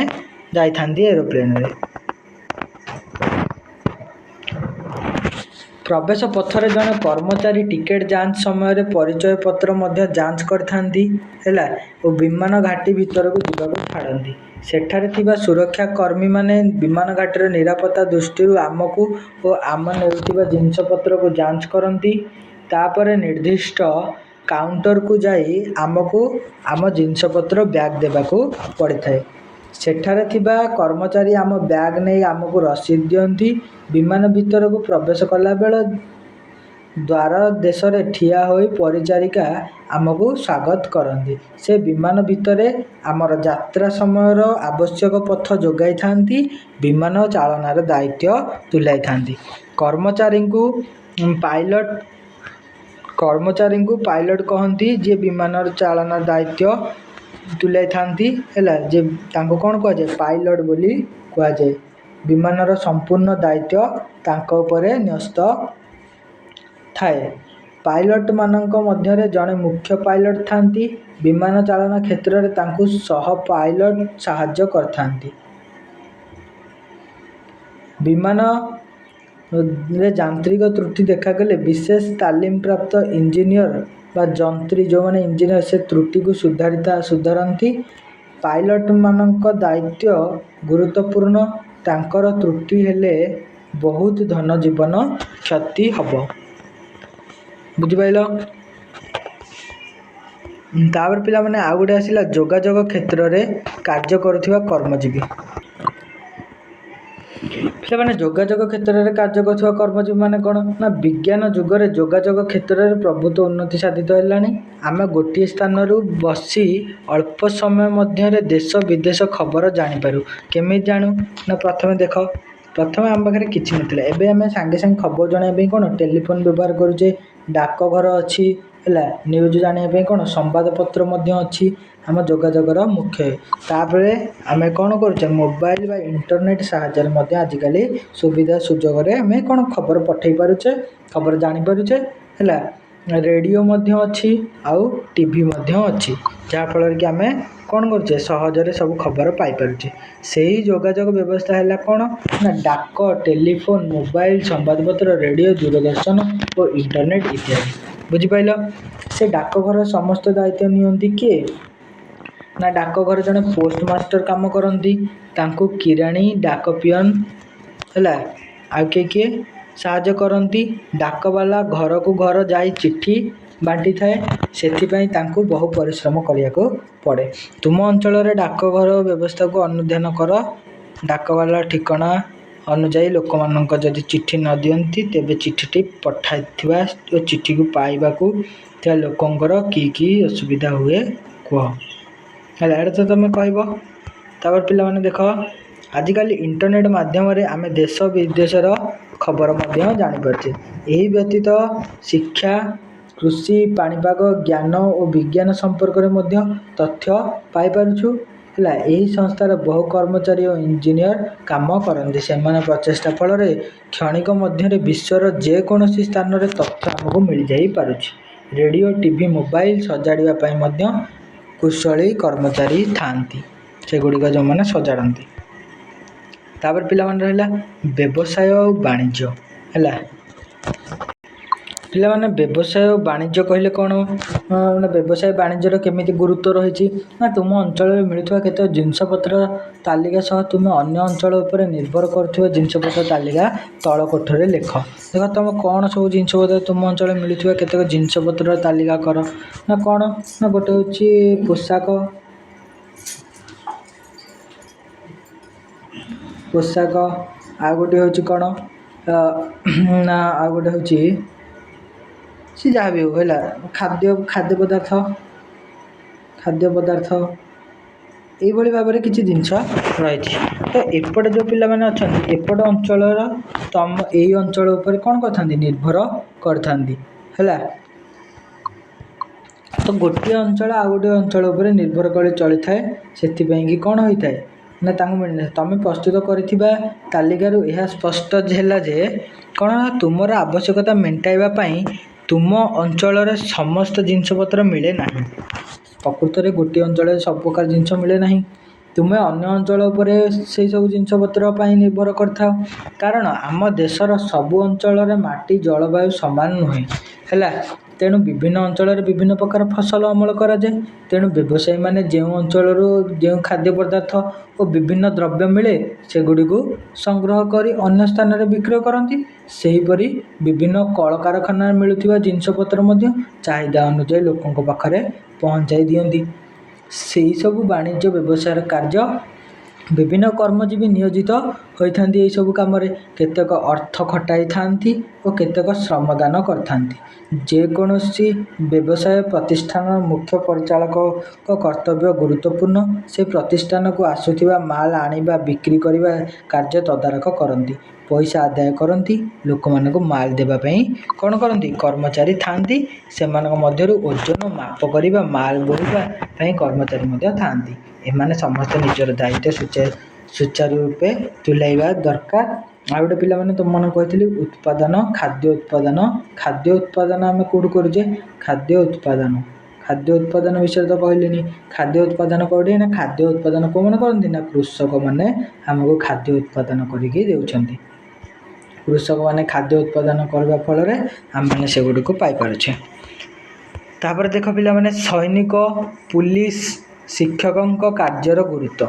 ଯାଇଥାନ୍ତି ଏରୋପ୍ଲେନ୍ରେ। ପ୍ରବେଶ ପଥରେ ଜଣେ କର୍ମଚାରୀ ଟିକେଟ୍ ଯାଞ୍ଚ ସମୟରେ ପରିଚୟ ପତ୍ର ମଧ୍ୟ ଯାଞ୍ଚ କରିଥାନ୍ତି ହେଲା ଓ ବିମାନ ଘାଟି ଭିତରକୁ ଯିବାକୁ ଛାଡ଼ନ୍ତି। ସେଠାରେ ଥିବା ସୁରକ୍ଷା କର୍ମୀମାନେ ବିମାନ ଘାଟିର ନିରାପତ୍ତା ଦୃଷ୍ଟିରୁ ଆମକୁ ଓ ଆମେ ନେଉଥିବା ଜିନିଷପତ୍ରକୁ ଯାଞ୍ଚ କରନ୍ତି। ତାପରେ ନିର୍ଦ୍ଦିଷ୍ଟ କାଉଣ୍ଟରକୁ ଯାଇ ଆମକୁ ଆମ ଜିନିଷପତ୍ର ବ୍ୟାଗ୍ ଦେବାକୁ ପଡ଼ିଥାଏ। ସେଠାରେ ଥିବା କର୍ମଚାରୀ ଆମ ବ୍ୟାଗ୍ ନେଇ ଆମକୁ ରସିଦ ଦିଅନ୍ତି। ବିମାନ ଭିତରକୁ ପ୍ରବେଶ କଲାବେଳେ ଦ୍ୱାର ଦେଶରେ ଠିଆ ହୋଇ ପରିଚାରିକା ଆମକୁ ସ୍ୱାଗତ କରନ୍ତି। ସେ ବିମାନ ଭିତରେ ଆମର ଯାତ୍ରା ସମୟର ଆବଶ୍ୟକ ପଥ ଯୋଗାଇଥାନ୍ତି। ବିମାନ ଚାଳନାର ଦାୟିତ୍ୱ ତୁଲାଇଥାନ୍ତି। କର୍ମଚାରୀଙ୍କୁ ପାଇଲଟ କହନ୍ତି। ଯିଏ ବିମାନର ଚାଳନା ଦାୟିତ୍ୱ ତୁଲାଇଥାନ୍ତି ହେଲା, ଯେ ତାଙ୍କୁ କ'ଣ କୁହାଯାଏ? ପାଇଲଟ ବୋଲି କୁହାଯାଏ। ବିମାନର ସମ୍ପୂର୍ଣ୍ଣ ଦାୟିତ୍ୱ ତାଙ୍କ ଉପରେ ନ୍ୟସ୍ତ ଥାଏ। ପାଇଲଟମାନଙ୍କ ମଧ୍ୟରେ ଜଣେ ମୁଖ୍ୟ ପାଇଲଟ ଥାନ୍ତି। ବିମାନ ଚାଳନା କ୍ଷେତ୍ରରେ ତାଙ୍କୁ ସହ ପାଇଲଟ ସାହାଯ୍ୟ କରିଥାନ୍ତି। ବିମାନରେ ଯାନ୍ତ୍ରିକ ତ୍ରୁଟି ଦେଖାଗଲେ ବିଶେଷ ତାଲିମ ପ୍ରାପ୍ତ ଇଞ୍ଜିନିୟର ବା ଯନ୍ତ୍ରୀ ଯେଉଁମାନେ ଇଞ୍ଜିନିୟର ସେ ତ୍ରୁଟିକୁ ସୁଧାରନ୍ତି। ପାଇଲଟମାନଙ୍କ ଦାୟିତ୍ୱ ଗୁରୁତ୍ୱପୂର୍ଣ୍ଣ। ତାଙ୍କର ତ୍ରୁଟି ହେଲେ ବହୁତ ଧନ ଜୀବନ କ୍ଷତି ହେବ। ବୁଝିପାରିଲ? ତାପରେ ପିଲାମାନେ ଆଉ ଗୋଟେ ଆସିଲା ଯୋଗାଯୋଗ କ୍ଷେତ୍ରରେ କାର୍ଯ୍ୟ କରୁଥିବା କର୍ମଜୀବୀ। ପିଲାମାନେ ଯୋଗାଯୋଗ କ୍ଷେତ୍ରରେ କାର୍ଯ୍ୟ କରୁଥିବା କର୍ମଜୀବୀ ମାନେ କ'ଣ ନା ବିଜ୍ଞାନ ଯୁଗରେ ଯୋଗାଯୋଗ କ୍ଷେତ୍ରରେ ପ୍ରଭୁତ୍ୱ ଉନ୍ନତି ସାଧିତ ହେଲାଣି। ଆମେ ଗୋଟିଏ ସ୍ଥାନରୁ ବସି ଅଳ୍ପ ସମୟ ମଧ୍ୟରେ ଦେଶ ବିଦେଶ ଖବର ଜାଣିପାରୁ। କେମିତି ଜାଣୁ ନା ପ୍ରଥମେ ଆମ ପାଖରେ କିଛି ନଥିଲା। ଏବେ ଆମେ ସାଙ୍ଗେ ସାଙ୍ଗେ ଖବର ଜାଣିବା ପାଇଁ କ'ଣ ଟେଲିଫୋନ୍ ବ୍ୟବହାର କରୁଛେ। ଡାକଘର ଅଛି ହେଲା। ନ୍ୟୁଜ୍ ଜାଣିବା ପାଇଁ କ'ଣ ସମ୍ବାଦପତ୍ର ମଧ୍ୟ ଅଛି। ଆମ ଯୋଗାଯୋଗର ମୁଖ୍ୟ। ତାପରେ ଆମେ କ'ଣ କରୁଛେ ମୋବାଇଲ ବା ଇଣ୍ଟରନେଟ୍ ସାହାଯ୍ୟରେ ମଧ୍ୟ ଆଜିକାଲି ସୁବିଧା ସୁଯୋଗରେ ଆମେ କ'ଣ ଖବର ପଠାଇ ପାରୁଛେ, ଖବର ଜାଣିପାରୁଛେ ହେଲା। ରେଡ଼ିଓ ମଧ୍ୟ ଅଛି ଆଉ ଟିଭି ମଧ୍ୟ ଅଛି, ଯାହାଫଳରେ କି ଆମେ କ'ଣ କରୁଛେ ସହଜରେ ସବୁ ଖବର ପାଇପାରୁଛେ। ସେହି ଯୋଗାଯୋଗ ବ୍ୟବସ୍ଥା ହେଲା କ'ଣ ନା ଡାକ, ଟେଲିଫୋନ୍, ମୋବାଇଲ, ସମ୍ବାଦପତ୍ର, ରେଡ଼ିଓ, ଦୂରଦର୍ଶନ ଓ ଇଣ୍ଟରନେଟ୍ ଇତ୍ୟାଦି। ବୁଝିପାରିଲ? ସେ ଡାକଘର ସମସ୍ତ ଦାୟିତ୍ୱ ନିଅନ୍ତି କିଏ ନା ଡାକଘରେ ଜଣେ ପୋଷ୍ଟମାଷ୍ଟର କାମ କରନ୍ତି। ତାଙ୍କୁ କିରାଣୀ, ଡାକ ପିଅନ ହେଲା ଆଉ କିଏ ସାହାଯ୍ୟ କରନ୍ତି। ଡାକବାଲା ଘରକୁ ଘର ଯାଇ ଚିଠି ବାଣ୍ଟିଥାଏ। ସେଥିପାଇଁ ତାଙ୍କୁ ବହୁ ପରିଶ୍ରମ କରିବାକୁ ପଡ଼େ। ତୁମ ଅଞ୍ଚଳରେ ଡାକଘର ବ୍ୟବସ୍ଥାକୁ ଅନୁଧ୍ୟାନ କର। ଡାକବାଲା ଠିକଣା ଅନୁଯାୟୀ ଲୋକମାନଙ୍କ ଯଦି ଚିଠି ନ ଦିଅନ୍ତି ତେବେ ଚିଠିଟି ପଠାଇଥିବା ଓ ଚିଠିକୁ ପାଇବାକୁ ଥିବା ଲୋକଙ୍କର କି ଅସୁବିଧା ହୁଏ କୁହ ହେଲା। ଏଇଟା ତ ତୁମେ କହିବ। ତାପରେ ପିଲାମାନେ ଦେଖ ଆଜିକାଲି ଇଣ୍ଟରନେଟ୍ ମାଧ୍ୟମରେ ଆମେ ଦେଶ ବିଦେଶର ଖବର ମଧ୍ୟ ଜାଣିପାରୁଛେ। ଏହି ବ୍ୟତୀତ ଶିକ୍ଷା, କୃଷି, ପାଣିପାଗ, ଜ୍ଞାନ ଓ ବିଜ୍ଞାନ ସମ୍ପର୍କରେ ମଧ୍ୟ ତଥ୍ୟ ପାଇପାରୁଛୁ ହେଲା। ଏହି ସଂସ୍ଥାର ବହୁ କର୍ମଚାରୀ ଓ ଇଞ୍ଜିନିୟର କାମ କରନ୍ତି। ସେମାନେ ପ୍ରଚେଷ୍ଟା ଫଳରେ କ୍ଷଣିକ ମଧ୍ୟରେ ବିଶ୍ୱର ଯେକୌଣସି ସ୍ଥାନରେ ତଥ୍ୟ ଆମକୁ ମିଳିଯାଇପାରୁଛି। ରେଡ଼ିଓ, ଟିଭି, ମୋବାଇଲ ସଜାଡ଼ିବା ପାଇଁ ମଧ୍ୟ କୁଶଳୀ କର୍ମଚାରୀ ଥାଆନ୍ତି। ସେଗୁଡ଼ିକ ଯେଉଁମାନେ ସଜାଡ଼ନ୍ତି। ତାପରେ ପିଲାମାନେ ରହିଲା ବ୍ୟବସାୟ ଆଉ ବାଣିଜ୍ୟ ହେଲା। ପିଲାମାନେ ବ୍ୟବସାୟ ଓ ବାଣିଜ୍ୟ କହିଲେ କ'ଣ ନା ବ୍ୟବସାୟ ବାଣିଜ୍ୟର କେମିତି ଗୁରୁତ୍ୱ ରହିଛି ନା ତୁମ ଅଞ୍ଚଳରେ ମିଳୁଥିବା କେତେକ ଜିନିଷପତ୍ର ତାଲିକା ସହ ତୁମେ ଅନ୍ୟ ଅଞ୍ଚଳ ଉପରେ ନିର୍ଭର କରୁଥିବା ଜିନିଷପତ୍ର ତାଲିକା ତଳ କୋଠରୀରେ ଲେଖ। ଦେଖ ତୁମେ କ'ଣ ସବୁ ଜିନିଷପତ୍ର ତୁମ ଅଞ୍ଚଳରେ ମିଳୁଥିବା କେତେକ ଜିନିଷପତ୍ରର ତାଲିକା କର। ନା କ'ଣ ନା ଗୋଟେ ହେଉଛି ପୋଷାକ, ଆଉ ଗୋଟେ ହେଉଛି କ'ଣ ନା ଆଉ ଗୋଟେ ହେଉଛି ସେ ଯାହା ବି ହେଉ ହେଲା। ଖାଦ୍ୟ ପଦାର୍ଥ এইଭଳି ଭାବରେ କିଛି ଜିନିଷ ରହିଛି। ତ ଏପଟେ ଯେଉଁ ପିଲାମାନେ ଅଛନ୍ତି ଏପଟ ଅଞ୍ଚଳର ଏଇ ଅଞ୍ଚଳ ଉପରେ କ'ଣ କରିଥାନ୍ତି ନିର୍ଭର କରିଥାନ୍ତି ହେଲା। ତ ଗୋଟିଏ ଅଞ୍ଚଳ ଆଉ ଗୋଟିଏ ଅଞ୍ଚଳ ଉପରେ ନିର୍ଭର କରି ଚଳିଥାଏ। ସେଥିପାଇଁକି କ'ଣ ହୋଇଥାଏ ନା ତାଙ୍କୁ ମିଳିନଥାଏ। ତୁମେ ପ୍ରସ୍ତୁତ କରିଥିବା ତାଲିକାରୁ ଏହା ସ୍ପଷ୍ଟ ହେଲା ଯେ କ'ଣ ତୁମର ଆବଶ୍ୟକତା ମେଣ୍ଟାଇବା ପାଇଁ ତୁମ ଅଞ୍ଚଳରେ ସମସ୍ତ ଜିନିଷପତ୍ର ମିଳେ ନାହିଁ। ପ୍ରକୃତରେ ଗୋଟିଏ ଅଞ୍ଚଳରେ ସବୁ ପ୍ରକାର ଜିନିଷ ମିଳେ ନାହିଁ। ତୁମେ ଅନ୍ୟ ଅଞ୍ଚଳ ଉପରେ ସେଇ ସବୁ ଜିନିଷପତ୍ର ପାଇଁ ନିର୍ଭର କରିଥାଅ। କାରଣ ଆମ ଦେଶର ସବୁ ଅଞ୍ଚଳରେ ମାଟି ଜଳବାୟୁ ସମାନ ନୁହେଁ ହେଲା। ତେଣୁ ବିଭିନ୍ନ ଅଞ୍ଚଳରେ ବିଭିନ୍ନ ପ୍ରକାର ଫସଲ ଅମଳ କରାଯାଏ। ତେଣୁ ବ୍ୟବସାୟୀମାନେ ଯେଉଁ ଅଞ୍ଚଳରୁ ଯେଉଁ ଖାଦ୍ୟ ପଦାର୍ଥ ଓ ବିଭିନ୍ନ ଦ୍ରବ୍ୟ ମିଳେ ସେଗୁଡ଼ିକୁ ସଂଗ୍ରହ କରି ଅନ୍ୟ ସ୍ଥାନରେ ବିକ୍ରୟ କରନ୍ତି। ସେହିପରି ବିଭିନ୍ନ କଳକାରଖାନାରେ ମିଳୁଥିବା ଜିନିଷପତ୍ର ମଧ୍ୟ ଚାହିଦା ଅନୁଯାୟୀ ଲୋକଙ୍କ ପାଖରେ ପହଞ୍ଚାଇ ଦିଅନ୍ତି। ସେହିସବୁ ବାଣିଜ୍ୟ ବ୍ୟବସାୟର କାର୍ଯ୍ୟ ବିଭିନ୍ନ କର୍ମଜୀବୀ ନିୟୋଜିତ ହୋଇଥାନ୍ତି। ଏହିସବୁ କାମରେ କେତେକ ଅର୍ଥ ଖଟାଇଥାନ୍ତି ଓ କେତେକ ଶ୍ରମଦାନ କରିଥାନ୍ତି। ଯେକୌଣସି ବ୍ୟବସାୟ ପ୍ରତିଷ୍ଠାନର ମୁଖ୍ୟ ପରିଚାଳକଙ୍କ କର୍ତ୍ତବ୍ୟ ଗୁରୁତ୍ୱପୂର୍ଣ୍ଣ। ସେ ପ୍ରତିଷ୍ଠାନକୁ ଆସୁଥିବା ମାଲ ଆଣିବା ବିକ୍ରି କରିବା କାର୍ଯ୍ୟ ତଦାରଖ କରନ୍ତି, ପଇସା ଆଦାୟ କରନ୍ତି। ଲୋକମାନଙ୍କୁ ମାଲ ଦେବା ପାଇଁ କ'ଣ କରନ୍ତି କର୍ମଚାରୀ ଥାଆନ୍ତି। ସେମାନଙ୍କ ମଧ୍ୟରୁ ଓଜନ ମାପ କରିବା ମାଲ ବୋହିବା ପାଇଁ କର୍ମଚାରୀ ମଧ୍ୟ ଥାଆନ୍ତି। ଏମାନେ ସମସ୍ତେ ନିଜର ଦାୟିତ୍ୱ ସୁଚାରୁ ରୂପେ ତୁଲାଇବା ଦରକାର। ଆଉ ଗୋଟେ ପିଲାମାନେ ତୁମମାନଙ୍କୁ କହିଥିଲି ଉତ୍ପାଦନ ଖାଦ୍ୟ ଉତ୍ପାଦନ ଆମେ କେଉଁଠୁ କରୁଛେ ଖାଦ୍ୟ ଉତ୍ପାଦନ ବିଷୟରେ ତ କହିଲିନି। ଖାଦ୍ୟ ଉତ୍ପାଦନ କେଉଁଠି ନା ଖାଦ୍ୟ ଉତ୍ପାଦନ କେଉଁମାନେ କରନ୍ତି ନା କୃଷକମାନେ ଆମକୁ ଖାଦ୍ୟ ଉତ୍ପାଦନ କରିକି ଦେଉଛନ୍ତି। କୃଷକମାନେ ଖାଦ୍ୟ ଉତ୍ପାଦନ କରିବା ଫଳରେ ଆମେମାନେ ସେଗୁଡ଼ିକୁ ପାଇପାରୁଛେ। ତାପରେ ଦେଖ ପିଲାମାନେ ସୈନିକ ପୁଲିସ ଶିକ୍ଷକଙ୍କ କାର୍ଯ୍ୟର ଗୁରୁତ୍ୱ।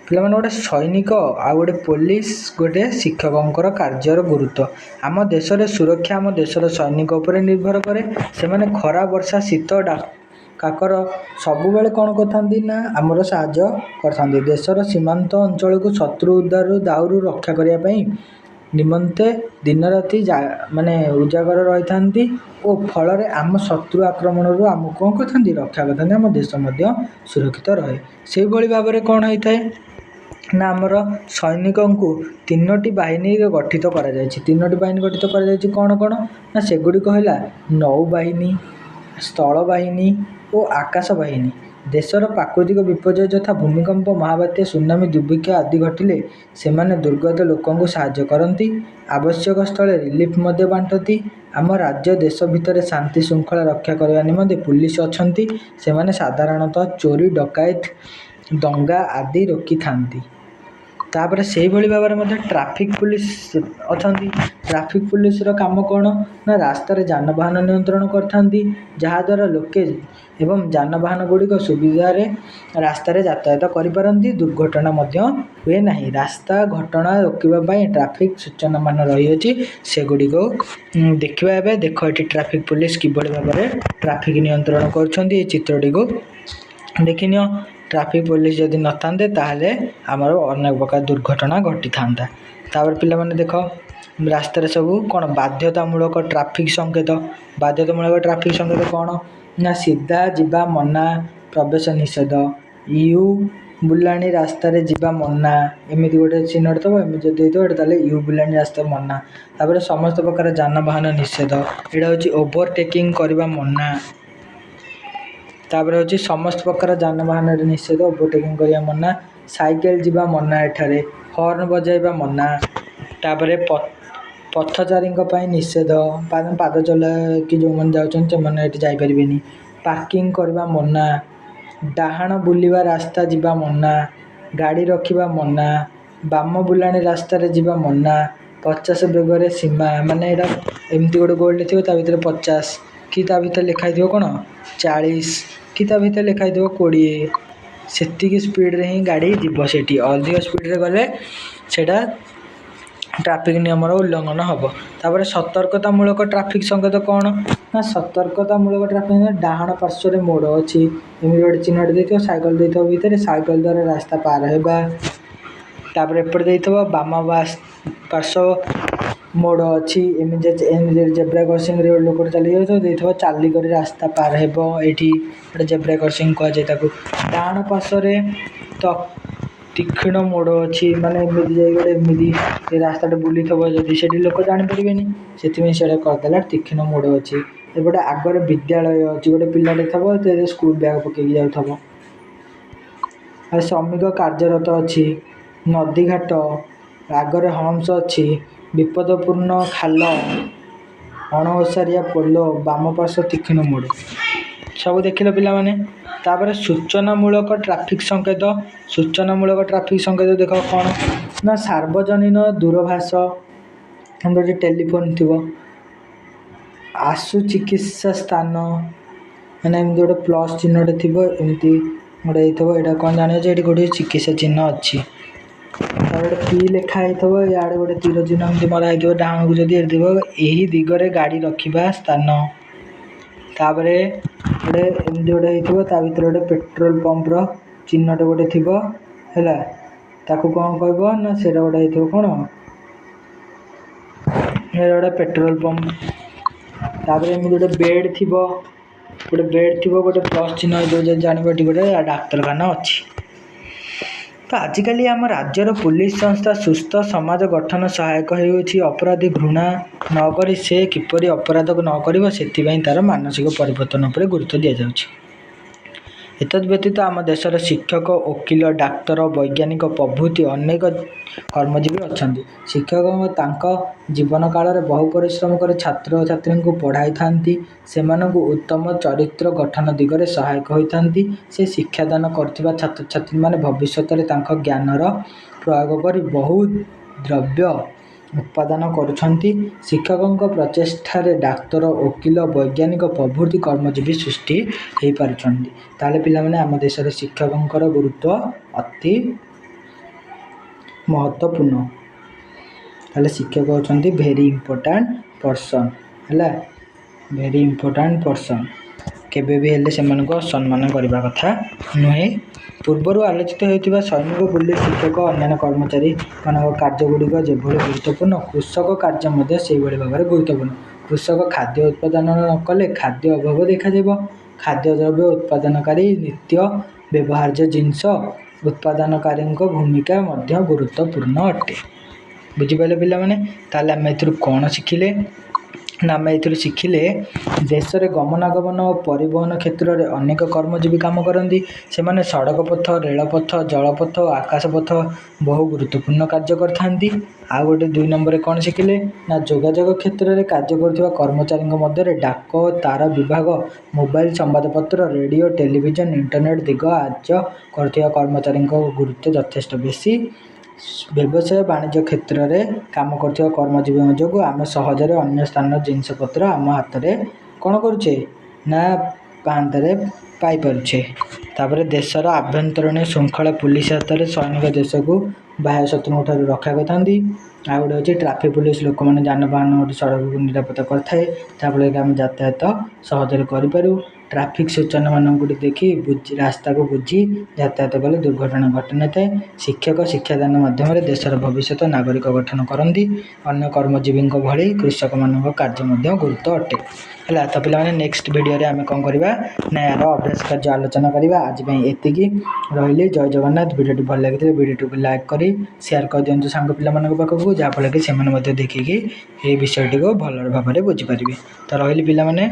ପିଲାମାନେ ଗୋଟେ ସୈନିକ ଆଉ ଗୋଟେ ପୋଲିସ ଗୋଟେ ଶିକ୍ଷକଙ୍କର କାର୍ଯ୍ୟର ଗୁରୁତ୍ୱ। ଆମ ଦେଶରେ ସୁରକ୍ଷା ଆମ ଦେଶର ସୈନିକ ଉପରେ ନିର୍ଭର କରେ। ସେମାନେ ଖରା ବର୍ଷା ଶୀତ କାକର ସବୁବେଳେ କ'ଣ କରିଥାନ୍ତି ନା ଆମର ସାହାଯ୍ୟ କରିଥାନ୍ତି। ଦେଶର ସୀମାନ୍ତ ଅଞ୍ଚଳକୁ ଶତ୍ରୁ ଦାଉରୁ ରକ୍ଷା କରିବା ପାଇଁ ନିମନ୍ତେ ଦିନରାତି ଉଜାଗର ରହିଥାନ୍ତି ଓ ଫଳରେ ଆମ ଶତ୍ରୁ ଆକ୍ରମଣରୁ ଆମକୁ କ'ଣ କରିଥାନ୍ତି ରକ୍ଷା କରିଥାନ୍ତି। ଆମ ଦେଶ ମଧ୍ୟ ସୁରକ୍ଷିତ ରହେ। ସେହିଭଳି ଭାବରେ କ'ଣ ହୋଇଥାଏ ନା ଆମର ସୈନିକଙ୍କୁ 3ଟି ବାହିନୀରେ ଗଠିତ କରାଯାଇଛି। 3ଟି ବାହିନୀ ଗଠିତ କରାଯାଇଛି କ'ଣ ନା ସେଗୁଡ଼ିକ ହେଲା ନୌବାହିନୀ, ସ୍ଥଳବାହିନୀ ଓ ଆକାଶ ବାହିନୀ। ଦେଶର ପ୍ରାକୃତିକ ବିପର୍ଯ୍ୟୟ ଯଥା ଭୂମିକମ୍ପ, ମହାବାତ୍ୟା, ସୁନାମି, ଦୁର୍ଭିକ୍ଷ ଆଦି ଘଟିଲେ ସେମାନେ ଦୁର୍ଗତ ଲୋକଙ୍କୁ ସାହାଯ୍ୟ କରନ୍ତି। ଆବଶ୍ୟକ ସ୍ଥଳେ ରିଲିଫ ମଧ୍ୟ ବାଣ୍ଟନ୍ତି। ଆମ ରାଜ୍ୟ ଦେଶ ଭିତରେ ଶାନ୍ତି ଶୃଙ୍ଖଳା ରକ୍ଷା କରିବା ନିମନ୍ତେ ପୁଲିସ ଅଛନ୍ତି। ସେମାନେ ସାଧାରଣତଃ ଚୋରି ଡକାୟତ ଦଙ୍ଗା ଆଦି ରୋକିଥାନ୍ତି। ତାପରେ ସେହିଭଳି ଭାବରେ ମଧ୍ୟ ଟ୍ରାଫିକ ପୁଲିସ ଅଛନ୍ତି। ଟ୍ରାଫିକ ପୁଲିସର କାମ କ'ଣ ନା ରାସ୍ତାରେ ଯାନବାହନ ନିୟନ୍ତ୍ରଣ କରିଥାନ୍ତି, ଯାହାଦ୍ୱାରା ଲୋକେ ଏବଂ ଯାନବାହନ ଗୁଡ଼ିକ ସୁବିଧାରେ ରାସ୍ତାରେ ଯାତାୟାତ କରିପାରନ୍ତି। ଦୁର୍ଘଟଣା ମଧ୍ୟ ହୁଏ ନାହିଁ। ରାସ୍ତା ଘଟଣା ରୋକିବା ପାଇଁ ଟ୍ରାଫିକ ସୂଚନାମାନ ରହିଅଛି, ସେଗୁଡ଼ିକୁ ଦେଖିବା। ଏବେ ଦେଖ ଏଠି ଟ୍ରାଫିକ ପୁଲିସ କିଭଳି ଭାବରେ ଟ୍ରାଫିକ ନିୟନ୍ତ୍ରଣ କରୁଛନ୍ତି। ଏ ଚିତ୍ରଟିକୁ ଦେଖିନିଅ। ଟ୍ରାଫିକ ପୁଲିସ ଯଦି ନଥାନ୍ତେ ତାହେଲେ ଆମର ଅନେକ ପ୍ରକାର ଦୁର୍ଘଟଣା ଘଟିଥାନ୍ତା। ତାପରେ ପିଲାମାନେ ଦେଖ ରାସ୍ତାରେ ସବୁ କ'ଣ ବାଧ୍ୟତାମୂଳକ ଟ୍ରାଫିକ ସଂକେତ। ବାଧ୍ୟତାମୂଳକ ଟ୍ରାଫିକ ସଂକେତ କ'ଣ ନା ସିଧା ଯିବା ମନା, ପ୍ରବେଶ ନିଷେଧ, ୟୁ ବୁଲାଣି ରାସ୍ତାରେ ଯିବା ମନା। ଏମିତି ଗୋଟେ ଚିହ୍ନଟ ଥିବ, ଏମିତି ଯଦି ହେଇଥିବ ଏଇଟା ତାହେଲେ ୟୁ ବୁଲାଣି ରାସ୍ତା ମନା। ତାପରେ ସମସ୍ତ ପ୍ରକାର ଯାନବାହନ ନିଷେଧ, ଏଇଟା ହେଉଛି ଓଭରଟେକିଂ କରିବା ମନା। ତାପରେ ହେଉଛି ସମସ୍ତ ପ୍ରକାର ଯାନବାହନରେ ନିଷେଧ, ଓଭରଟେକିଂ କରିବା ମନା। ସାଇକେଲ ଯିବା ମନା, ଏଠାରେ ହର୍ନ ବଜାଇବା ମନା। ତାପରେ ପଥଚାରୀଙ୍କ ପାଇଁ ନିଷେଧ, ପାଦ ଚଲାଇକି ଯେଉଁମାନେ ଯାଉଛନ୍ତି ସେମାନେ ଏଠି ଯାଇପାରିବେନି। ପାର୍କିଂ କରିବା ମନା, ଡାହାଣ ବୁଲିବା ରାସ୍ତା ଯିବା ମନା, ଗାଡ଼ି ରଖିବା ମନା, ବାମ ବୁଲାଣି ରାସ୍ତାରେ ଯିବା ମନା। 50 ବେଗରେ ସୀମା, ଏଇଟା ଏମିତି ଗୋଟେ ଗୋଲ୍ଟେ ଥିବ ତା ଭିତରେ 50 କି ତା ଭିତରେ ଲେଖା ହେଇଥିବ କ'ଣ 40 କି ତା ଭିତରେ ଲେଖା ହେଇଥିବ 20, ସେତିକି ସ୍ପିଡ଼ରେ ହିଁ ଗାଡ଼ି ଯିବ। ସେଠି ଅଧିକ ସ୍ପିଡ଼ରେ ଗଲେ ସେଇଟା ଟ୍ରାଫିକ ନିୟମର ଉଲ୍ଲଂଘନ ହେବ। ତାପରେ ସତର୍କତାମୂଳକ ଟ୍ରାଫିକ ସଂକେତ କ'ଣ ନା ସତର୍କତାମୂଳକ ଟ୍ରାଫିକ ଡାହାଣ ପାର୍ଶ୍ୱରେ ମୋଡ଼ ଅଛି, ଏମିତି ଗୋଟେ ଚିହ୍ନଟ ଦେଇଥିବ, ସାଇକେଲ ଦେଇଥିବ ଭିତରେ, ସାଇକେଲ ଦ୍ୱାରା ରାସ୍ତା ପାର ହେବା। ତାପରେ ଏପଟେ ଦେଇଥିବ ବାମ ପାର୍ଶ୍ୱ ମୋଡ଼ ଅଛି ଏମିତି ଜେବ୍ରା କ୍ରସିଂରେ ଲୋକ ଚାଲି ଯାଉଥିବ ଦେଇଥିବ ଚାଲିକରି ରାସ୍ତା ପାର ହେବ। ଏଇଠି ଗୋଟେ ଜେବ୍ରା କ୍ରସିଂ କୁହାଯାଏ ତାକୁ। ଡାହାଣ ପାର୍ଶ୍ୱରେ ତୀକ୍ଷ୍ଣ ମୋଡ଼ ଅଛି, ମାନେ ଏମିତି ଯାଇ ଗୋଟେ ଏମିତି ରାସ୍ତାଟା ବୁଲିଥିବ ଯଦି ସେଠି ଲୋକ ଜାଣିପାରିବେନି, ସେଥିପାଇଁ ସେଇଟା କରିଦେଲା ତୀକ୍ଷ୍ଣ ମୋଡ଼ ଅଛି। ଏପଟେ ଆଗରେ ବିଦ୍ୟାଳୟ ଅଛି, ଗୋଟେ ପିଲାଟେ ଥିବ ସ୍କୁଲ ବ୍ୟାଗ୍ ପକେଇକି ଯାଉଥିବ। ଆଉ ଶ୍ରମିକ କାର୍ଯ୍ୟରତ ଅଛି, ନଦୀଘାଟ, ଆଗରେ ହମ୍ସ ଅଛି, ବିପଦପୂର୍ଣ୍ଣ ଖାଲ, ଅଣଓସାରିଆ ପୋଲ, ବାମ ପାର୍ଶ୍ୱ ତୀକ୍ଷ୍ଣ ମୋଡ଼। ସବୁ ଦେଖିଲ ପିଲାମାନେ। ତାପରେ ସୂଚନାମୂଳକ ଟ୍ରାଫିକ୍ ସଂକେତ। ସୂଚନାମୂଳକ ଟ୍ରାଫିକ୍ ସଂକେତ ଦେଖ କ'ଣ ନା ସାର୍ବଜନୀନ ଦୂରଭାଷ, ଆମର ଟେଲିଫୋନ୍ ଥିବ। ଆଶୁ ଚିକିତ୍ସା ସ୍ଥାନ, ମାନେ ଏମିତି ଗୋଟେ ପ୍ଲସ୍ ଚିହ୍ନଟେ ଥିବ, ଏମିତି ଗୋଟେ ହେଇଥିବ। ଏଇଟା କ'ଣ ଜାଣିବ ଯେ ଏଠି ଗୋଟେ ଚିକିତ୍ସା ଚିହ୍ନ ଅଛି। ତାପରେ ଗୋଟେ ପି ଲେଖା ହେଇଥିବ, ଇଆଡ଼େ ଗୋଟେ ତୀର ଚିହ୍ନ ଏମିତି ମରା ହେଇଥିବ। ଡାହାଣକୁ ଯଦି ଥିବ ଏହି ଦିଗରେ ଗାଡ଼ି ରଖିବା ସ୍ଥାନ। ତାପରେ ଗୋଟେ ଏମିତି ଗୋଟେ ହେଇଥିବ, ତା ଭିତରେ ଗୋଟେ ପେଟ୍ରୋଲ ପମ୍ପର ଚିହ୍ନଟେ ଗୋଟେ ଥିବ ହେଲା। ତାକୁ କ'ଣ କହିବ ନା ସେଇଟା ଗୋଟେ ହେଇଥିବ କ'ଣ, ସେଇଟା ଗୋଟେ ପେଟ୍ରୋଲ ପମ୍ପ। ତାପରେ ଏମିତି ଗୋଟେ ବେଡ଼୍ ଥିବ, ଗୋଟେ ପ୍ଲସ୍ ଚିହ୍ନ ହେଇଥିବ, ଯଦି ଜାଣିବ ଏଠି ଗୋଟେ ଡାକ୍ତରଖାନା ଅଛି। ତ ଆଜିକାଲି ଆମ ରାଜ୍ୟର ପୁଲିସ ସଂସ୍ଥା ସୁସ୍ଥ ସମାଜ ଗଠନ ସହାୟକ ହେଉଛି। ଅପରାଧୀ ଘୃଣା ନ କରି ସେ କିପରି ଅପରାଧ ନ କରିବ ସେଥିପାଇଁ ତା'ର ମାନସିକ ପରିବର୍ତ୍ତନ ଉପରେ ଗୁରୁତ୍ୱ ଦିଆଯାଉଛି। ଏତଦ୍ ବ୍ୟତୀତ ଆମ ଦେଶର ଶିକ୍ଷକ, ଓକିଲ, ଡାକ୍ତର, ବୈଜ୍ଞାନିକ ପ୍ରଭୃତି ଅନେକ କର୍ମଜୀବୀ ଅଛନ୍ତି। ଶିକ୍ଷକ ତାଙ୍କ ଜୀବନ କାଳରେ ବହୁ ପରିଶ୍ରମ କରି ଛାତ୍ରଛାତ୍ରୀଙ୍କୁ ପଢ଼ାଇଥାନ୍ତି, ସେମାନଙ୍କୁ ଉତ୍ତମ ଚରିତ୍ର ଗଠନ ଦିଗରେ ସହାୟକ ହୋଇଥାନ୍ତି। ସେ ଶିକ୍ଷାଦାନ କରୁଥିବା ଛାତ୍ରଛାତ୍ରୀମାନେ ଭବିଷ୍ୟତରେ ତାଙ୍କ ଜ୍ଞାନର ପ୍ରୟୋଗ କରି ବହୁ ଦ୍ରବ୍ୟ ଉତ୍ପାଦନ କରୁଛନ୍ତି। ଶିକ୍ଷକଙ୍କ ପ୍ରଚେଷ୍ଟାରେ ଡାକ୍ତର, ଓକିଲ, ବୈଜ୍ଞାନିକ ପ୍ରଭୃତି କର୍ମଜୀବୀ ସୃଷ୍ଟି ହୋଇପାରୁଛନ୍ତି। ତାହେଲେ ପିଲାମାନେ ଆମ ଦେଶରେ ଶିକ୍ଷକଙ୍କର ଗୁରୁତ୍ୱ ଅତି ମହତ୍ତ୍ୱପୂର୍ଣ୍ଣ। ତାହେଲେ ଶିକ୍ଷକ ହେଉଛନ୍ତି ଭେରି ଇମ୍ପୋର୍ଟାଣ୍ଟ ପର୍ସନ୍ ହେଲା, ଭେରି ଇମ୍ପୋର୍ଟାଣ୍ଟ ପର୍ସନ୍। କେବେ ବି ହେଲେ ସେମାନଙ୍କୁ ଅସମ୍ମାନ କରିବା କଥା ନୁହେଁ। ପୂର୍ବରୁ ଆଲୋଚିତ ହେଉଥିବା ସୈନିକ, ପୁଲିସ, ଶିକ୍ଷକ, ଅନ୍ୟାନ୍ୟ କର୍ମଚାରୀମାନଙ୍କ କାର୍ଯ୍ୟଗୁଡ଼ିକ ଯେଭଳି ଗୁରୁତ୍ୱପୂର୍ଣ୍ଣ, କୃଷକ କାର୍ଯ୍ୟ ମଧ୍ୟ ସେହିଭଳି ଭାବରେ ଗୁରୁତ୍ୱପୂର୍ଣ୍ଣ। କୃଷକ ଖାଦ୍ୟ ଉତ୍ପାଦନ ନ କଲେ ଖାଦ୍ୟ ଅଭାବ ଦେଖାଯିବ। ଖାଦ୍ୟଦ୍ରବ୍ୟ ଉତ୍ପାଦନକାରୀ ନିତ୍ୟ ବ୍ୟବହାର୍ଯ୍ୟ ଜିନିଷ ଉତ୍ପାଦନକାରୀଙ୍କ ଭୂମିକା ମଧ୍ୟ ଗୁରୁତ୍ୱପୂର୍ଣ୍ଣ ଅଟେ। ବୁଝିପାରିଲେ ପିଲାମାନେ? ତାହେଲେ ଆମେ ଏଥିରୁ କ'ଣ ଶିଖିଲେ ନା ଆମେ ଏଥିରୁ ଶିଖିଲେ ଦେଶରେ ଗମନାଗମନ ଓ ପରିବହନ କ୍ଷେତ୍ରରେ ଅନେକ କର୍ମଜୀବୀ କାମ କରନ୍ତି। ସେମାନେ ସଡ଼କ ପଥ, ରେଳପଥ, ଜଳପଥ ଓ ଆକାଶପଥ ବହୁ ଗୁରୁତ୍ୱପୂର୍ଣ୍ଣ କାର୍ଯ୍ୟ କରିଥାନ୍ତି। ଆଉ ଗୋଟେ 2 ନମ୍ବରରେ କ'ଣ ଶିଖିଲେ ନା ଯୋଗାଯୋଗ କ୍ଷେତ୍ରରେ କାର୍ଯ୍ୟ କରୁଥିବା କର୍ମଚାରୀଙ୍କ ମଧ୍ୟରେ ଡାକ ଓ ତାର ବିଭାଗ, ମୋବାଇଲ, ସମ୍ବାଦପତ୍ର, ରେଡ଼ିଓ, ଟେଲିଭିଜନ, ଇଣ୍ଟରନେଟ୍ ଦିଗ କାର୍ଯ୍ୟ କରୁଥିବା କର୍ମଚାରୀଙ୍କ ଗୁରୁତ୍ୱ ଯଥେଷ୍ଟ ବେଶୀ। ବ୍ୟବସାୟ ବାଣିଜ୍ୟ କ୍ଷେତ୍ରରେ କାମ କରୁଥିବା କର୍ମଜୀବୀଙ୍କ ଯୋଗୁଁ ଆମେ ସହଜରେ ଅନ୍ୟ ସ୍ଥାନର ଜିନିଷପତ୍ର ଆମ ହାତରେ କ'ଣ କରୁଛେ ନା ପାହାନ୍ତାରେ ପାଇପାରୁଛେ। ତାପରେ ଦେଶର ଆଭ୍ୟନ୍ତରୀଣ ଶୃଙ୍ଖଳା ପୁଲିସ ହାତରେ। ସୈନିକ ଦେଶକୁ ବାହ୍ୟ ଶତ୍ରୁଙ୍କ ଠାରୁ ରକ୍ଷା କରିଥାନ୍ତି। ଆଉ ଗୋଟେ ହେଉଛି ଟ୍ରାଫିକ୍ ପୁଲିସ, ଲୋକମାନେ ଯାନବାହନ ସଡ଼କକୁ ନିରାପତ୍ତା କରିଥାଏ, ଯାହାଫଳରେ କି ଆମେ ଯାତାୟାତ ସହଜରେ କରିପାରୁ। ଟ୍ରାଫିକ୍ ସୂଚନାମାନଙ୍କୁ ଦେଖି ରାସ୍ତାକୁ ବୁଝି ଯାତାୟାତ କଲେ ଦୁର୍ଘଟଣା ଘଟିନଥାଏ। ଶିକ୍ଷକ ଶିକ୍ଷାଦାନ ମାଧ୍ୟମରେ ଦେଶର ଭବିଷ୍ୟତ ନାଗରିକ ଗଠନ କରନ୍ତି। ଅନ୍ୟ କର୍ମଜୀବୀଙ୍କ ଭଳି କୃଷକମାନଙ୍କ କାର୍ଯ୍ୟ ମଧ୍ୟ ଗୁରୁତ୍ୱ ଅଟେ ହେଲା। ତ ପିଲାମାନେ ନେକ୍ସଟ ଭିଡ଼ିଓରେ ଆମେ କ'ଣ କରିବା ନା ଏହାର ଅଭ୍ୟାସ କାର୍ଯ୍ୟ ଆଲୋଚନା କରିବା। ଆଜି ପାଇଁ ଏତିକି, ରହିଲି। ଜୟ ଜଗନ୍ନାଥ। ଭିଡ଼ିଓଟି ଭଲ ଲାଗିଥିଲେ ଭିଡ଼ିଓଟିକୁ ଲାଇକ୍ କରି ସେୟାର କରିଦିଅନ୍ତୁ ସାଙ୍ଗ ପିଲାମାନଙ୍କ ପାଖକୁ, ଯାହାଫଳରେ କି ସେମାନେ ମଧ୍ୟ ଦେଖିକି ଏହି ବିଷୟଟିକୁ ଭଲ ଭାବରେ ବୁଝିପାରିବେ। ତ ରହିଲି ପିଲାମାନେ।